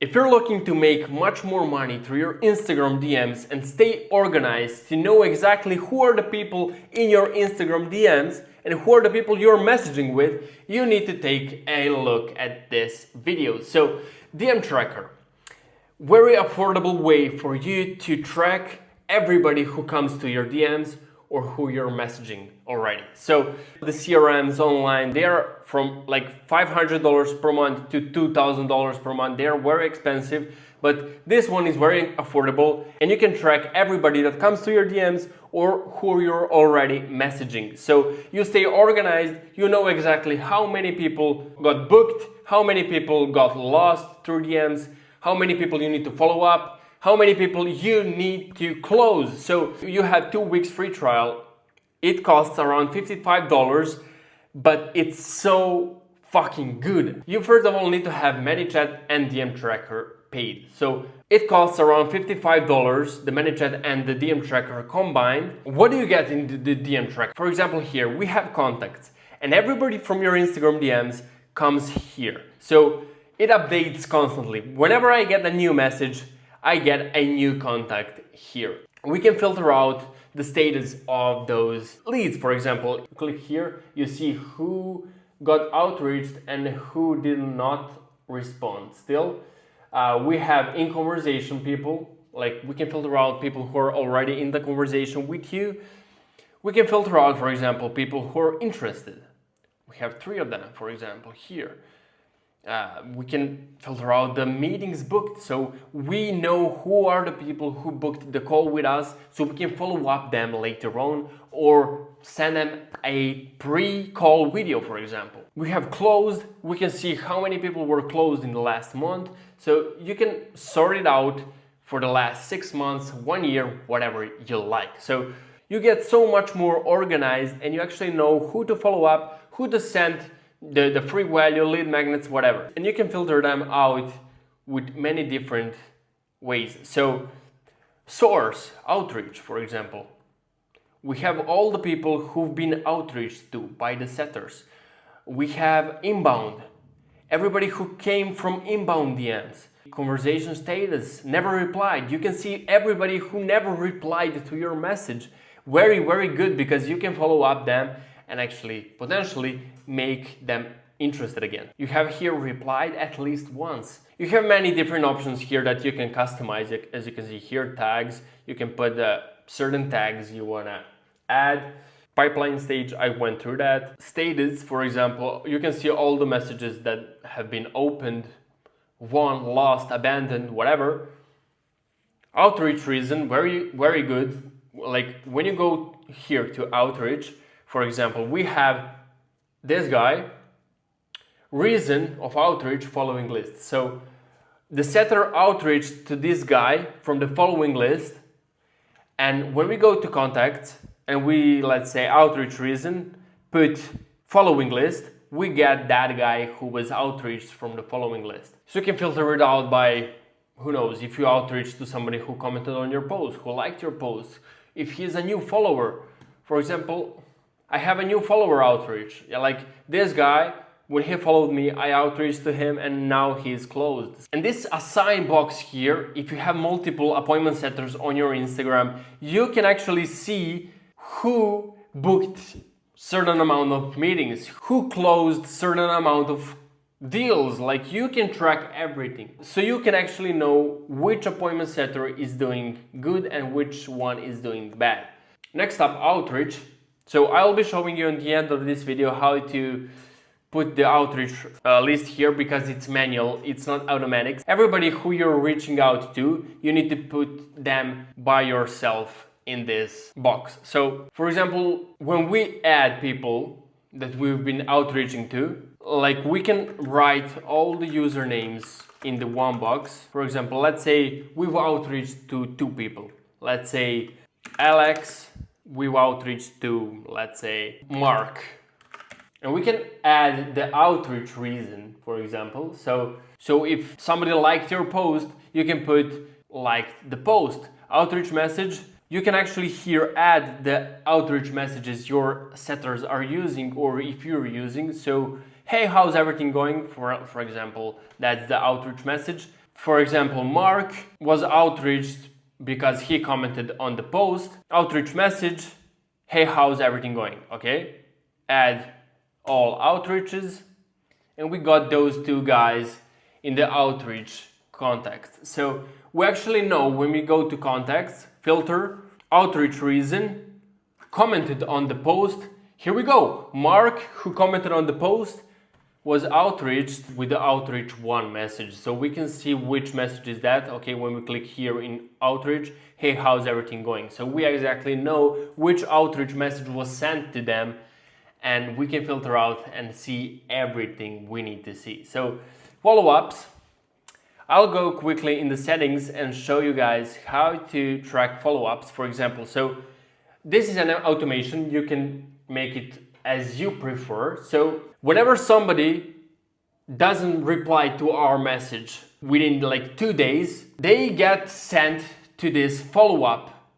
If you're looking to make much more money through your Instagram DMs and stay organized to know exactly who are the people in your Instagram DMs and who are the people you're messaging with, you need to take a look at this video. So, DM Tracker. Very affordable way for you to track everybody who comes to your DMs or who you're messaging already. So the CRMs online, they are from like $500 per month to $2,000 per month. They are very expensive, but this one is very affordable and you can track everybody that comes to your DMs or who you're already messaging. So you stay organized, you know exactly how many people got booked, how many people got lost through DMs, how many people you need to follow up, how many people you need to close. So you have 2 weeks free trial. It costs around $55, but it's so fucking good. You first of all need to have ManyChat and DM Tracker paid. So it costs around $55, the ManyChat and the DM Tracker combined. What do you get in the DM Tracker? For example, here we have contacts and everybody from your Instagram DMs comes here. So it updates constantly. Whenever I get a new message, I get a new contact here. We can filter out the status of those leads. For example, click here, you see who got outreached and who did not respond. Still, we have in conversation people, like we can filter out people who are already in the conversation with you. We can filter out, for example, people who are interested. We have 3 of them, for example, here. We can filter out the meetings booked, so we know who are the people who booked the call with us, so we can follow up them later on or send them a pre-call video, for example. We have closed, we can see how many people were closed in the last month, so you can sort it out for the last 6 months, 1 year, whatever you like. So you get so much more organized and you actually know who to follow up, who to send the free value, lead magnets, whatever. And you can filter them out with many different ways. So source, outreach, for example. We have all the people who've been outreached to by the setters. We have inbound, everybody who came from inbound DMs. Conversation status, never replied. You can see everybody who never replied to your message. Very, very good because you can follow up them and actually potentially make them interested again. You have here replied at least once. You have many different options here that you can customize. As you can see here, tags. You can put certain tags you wanna add. Pipeline stage, I went through that. Status, for example, you can see all the messages that have been opened, won, lost, abandoned, whatever. Outreach reason, very, very good. Like when you go here to outreach, for example, we have this guy, reason of outreach following list. So the setter outreached to this guy from the following list. And when we go to contacts and we, let's say outreach reason, put following list, we get that guy who was outreached from the following list. So you can filter it out by, who knows, if you outreach to somebody who commented on your post, who liked your post, if he's a new follower. For example, I have a new follower outreach. Like this guy, when he followed me, I outreached to him and now he's closed. And this assign box here, if you have multiple appointment setters on your Instagram, you can actually see who booked certain amount of meetings, who closed certain amount of deals. Like you can track everything. So you can actually know which appointment setter is doing good and which one is doing bad. Next up, outreach. So I'll be showing you at the end of this video how to put the outreach list here because it's manual, it's not automatic. Everybody who you're reaching out to, you need to put them by yourself in this box. So for example, when we add people that we've been outreaching to, like we can write all the usernames in the one box. For example, let's say we've outreached to 2 people. Let's say Alex, we've outreached to, let's say, Mark. And we can add the outreach reason, for example. So if somebody liked your post, you can put liked the post. Outreach message, you can actually here add the outreach messages your setters are using or if you're using. So, hey, how's everything going? For example, that's the outreach message. For example, Mark was outreached because he commented on the post. Outreach message, hey, how's everything going? Okay, add all outreaches, and we got those two guys in the outreach context. So we actually know when we go to contacts, filter, outreach reason, commented on the post. Here we go. Mark, who commented on the post, was outreached with the outreach 1 message. So we can see which message is that. Okay, when we click here in outreach, hey, how's everything going? So we exactly know which outreach message was sent to them, and we can filter out and see everything we need to see. So follow-ups, I'll go quickly in the settings and show you guys how to track follow-ups, for example. So this is an automation. You can make it as you prefer. So whenever somebody doesn't reply to our message within like 2 days, they get sent to this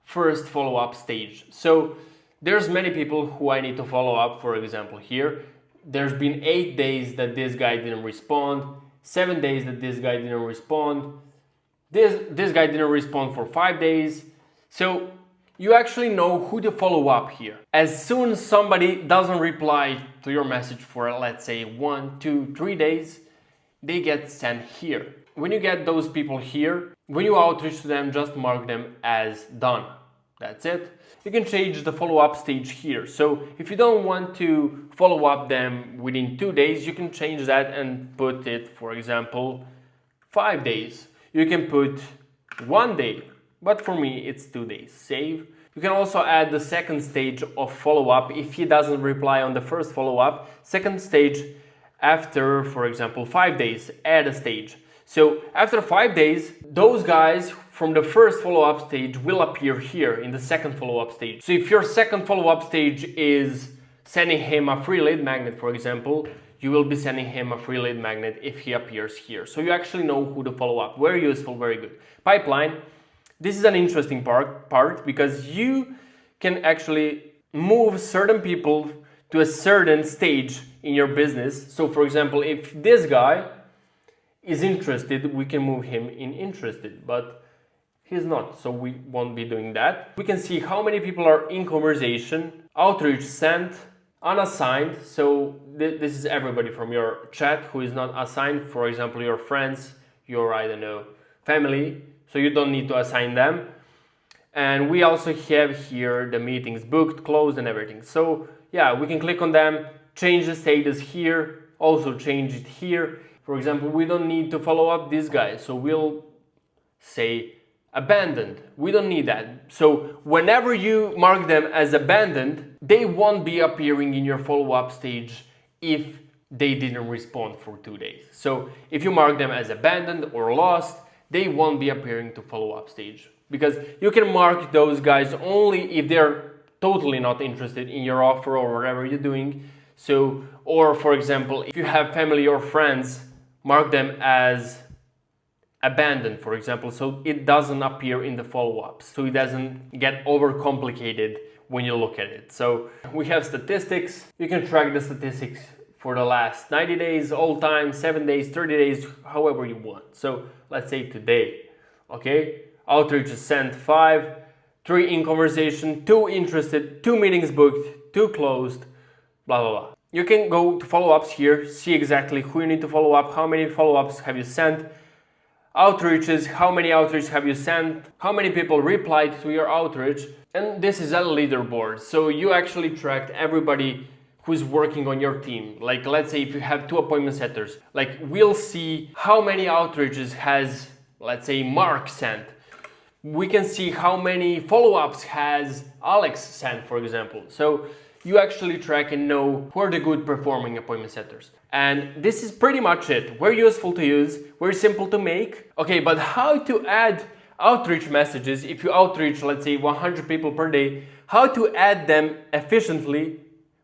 first follow-up stage. So there's many people who I need to follow up. For example, here, there's been 8 days that this guy didn't respond, 7 days that this guy didn't respond, this guy didn't respond for 5 days. So you actually know who to follow up here. As soon as somebody doesn't reply to your message for, let's say, 1, 2, 3 days, they get sent here. When you get those people here, when you outreach to them, just mark them as done. That's it. You can change the follow-up stage here. So if you don't want to follow up them within 2 days, you can change that and put it, for example, 5 days. You can put 1 day. But for me, it's 2 days. Save. You can also add the second stage of follow-up if he doesn't reply on the first follow-up. Second stage after, for example, 5 days, add a stage. So after 5 days, those guys from the first follow-up stage will appear here in the second follow-up stage. So if your second follow-up stage is sending him a free lead magnet, for example, you will be sending him a free lead magnet if he appears here. So you actually know who to follow up. Very useful, very good. Pipeline. This is an interesting part because you can actually move certain people to a certain stage in your business. So for example, if this guy is interested, we can move him in interested, but he's not, so we won't be doing that. We can see how many people are in conversation, outreach sent, unassigned. So this is everybody from your chat who is not assigned. For example, your friends, your, I don't know, family. So you don't need to assign them. And we also have here the meetings booked, closed, and everything. So yeah, we can click on them, change the status here, also change it here. For example, we don't need to follow up this guy. So we'll say abandoned. We don't need that. So whenever you mark them as abandoned, they won't be appearing in your follow-up stage if they didn't respond for 2 days. So if you mark them as abandoned or lost, they won't be appearing to follow-up stage, because you can mark those guys only if they're totally not interested in your offer or whatever you're doing. So, or for example, if you have family or friends, mark them as abandoned, for example, so it doesn't appear in the follow-ups, so it doesn't get overcomplicated when you look at it. So we have statistics. You can track the statistics for the last 90 days, all time, 7 days, 30 days, however you want. So let's say today, okay? Outreach is sent 5, 3 in conversation, 2 interested, 2 meetings booked, 2 closed, blah, blah, blah. You can go to follow-ups here, see exactly who you need to follow up, how many follow-ups have you sent, outreaches, how many outreaches have you sent, how many people replied to your outreach, and this is a leaderboard. So you actually tracked everybody who's working on your team. Like let's say if you have 2 appointment setters, like we'll see how many outreaches has, let's say, Mark sent. We can see how many follow-ups has Alex sent, for example. So you actually track and know who are the good performing appointment setters. And this is pretty much it. Very useful to use, very simple to make. Okay, but how to add outreach messages if you outreach, let's say, 100 people per day, how to add them efficiently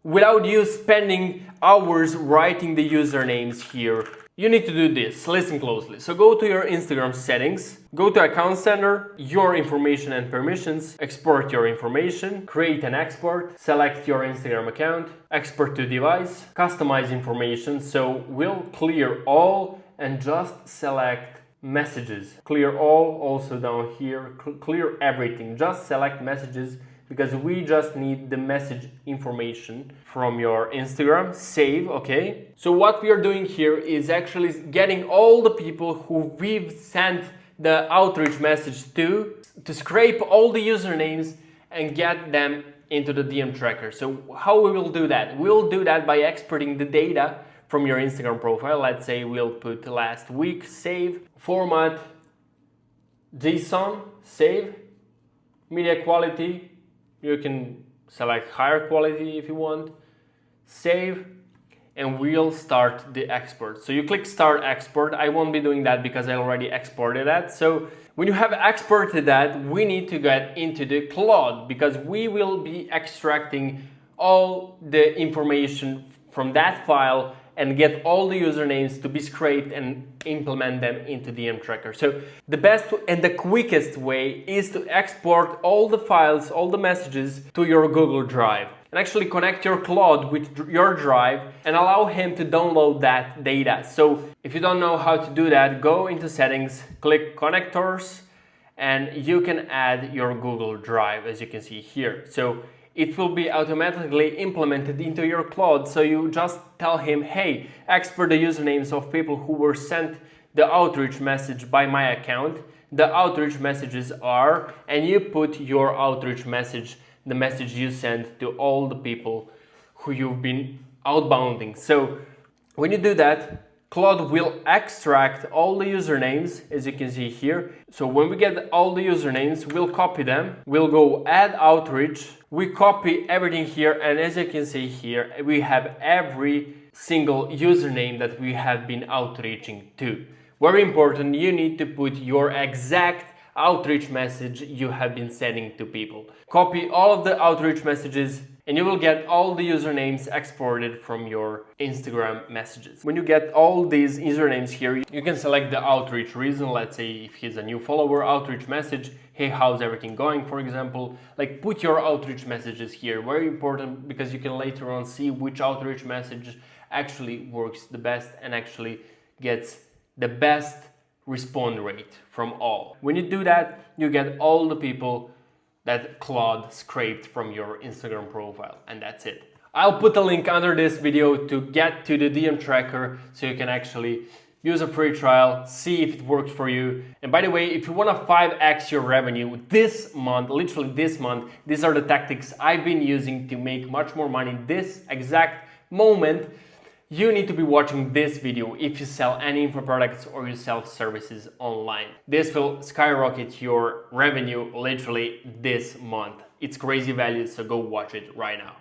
without you spending hours writing the usernames here. You need to do this. Listen closely. So go to your Instagram settings, go to account center, your information and permissions, export your information, create an export, select your Instagram account, export to device, customize information. So we'll clear all and just select messages. Clear all, also down here, clear everything. Just select messages because we just need the message information from your Instagram. Save, okay? So what we are doing here is actually getting all the people who we've sent the outreach message to scrape all the usernames and get them into the DM tracker. So how we will do that? We'll do that by exporting the data from your Instagram profile. Let's say we'll put last week, save, format, JSON, save, media quality, you can select higher quality if you want, save, and we'll start the export. So you click start export. I won't be doing that because I already exported that. So when you have exported that, we need to get into the Claude because we will be extracting all the information from that file and get all the usernames to be scraped and implement them into DM tracker. So the best and the quickest way is to export all the files, all the messages to your Google Drive and actually connect your Claude with your Drive and allow him to download that data. So if you don't know how to do that, go into settings, click connectors, and you can add your Google Drive as you can see here. So it will be automatically implemented into your Claude. So you just tell him, hey, export the usernames of people who were sent the outreach message by my account. The outreach messages are, and you put your outreach message, the message you sent to all the people who you've been outbounding. So when you do that, Claude will extract all the usernames, as you can see here. So when we get all the usernames, we'll copy them. We'll go add outreach. We copy everything here, and as you can see here, we have every single username that we have been outreaching to. Very important, you need to put your exact outreach message you have been sending to people. Copy all of the outreach messages, and you will get all the usernames exported from your Instagram messages. When you get all these usernames here, you can select the outreach reason. Let's say if he's a new follower, outreach message, hey, how's everything going, for example. Like put your outreach messages here. Very important because you can later on see which outreach message actually works the best and actually gets the best response rate from all. When you do that, you get all the people that Claude scraped from your Instagram profile, and that's it. I'll put a link under this video to get to the DM tracker so you can actually use a free trial, see if it works for you. And by the way, if you want to 5x your revenue this month, literally this month, these are the tactics I've been using to make much more money this exact moment. You need to be watching this video if you sell any info products or you sell services online. This will skyrocket your revenue literally this month. It's crazy value, so go watch it right now.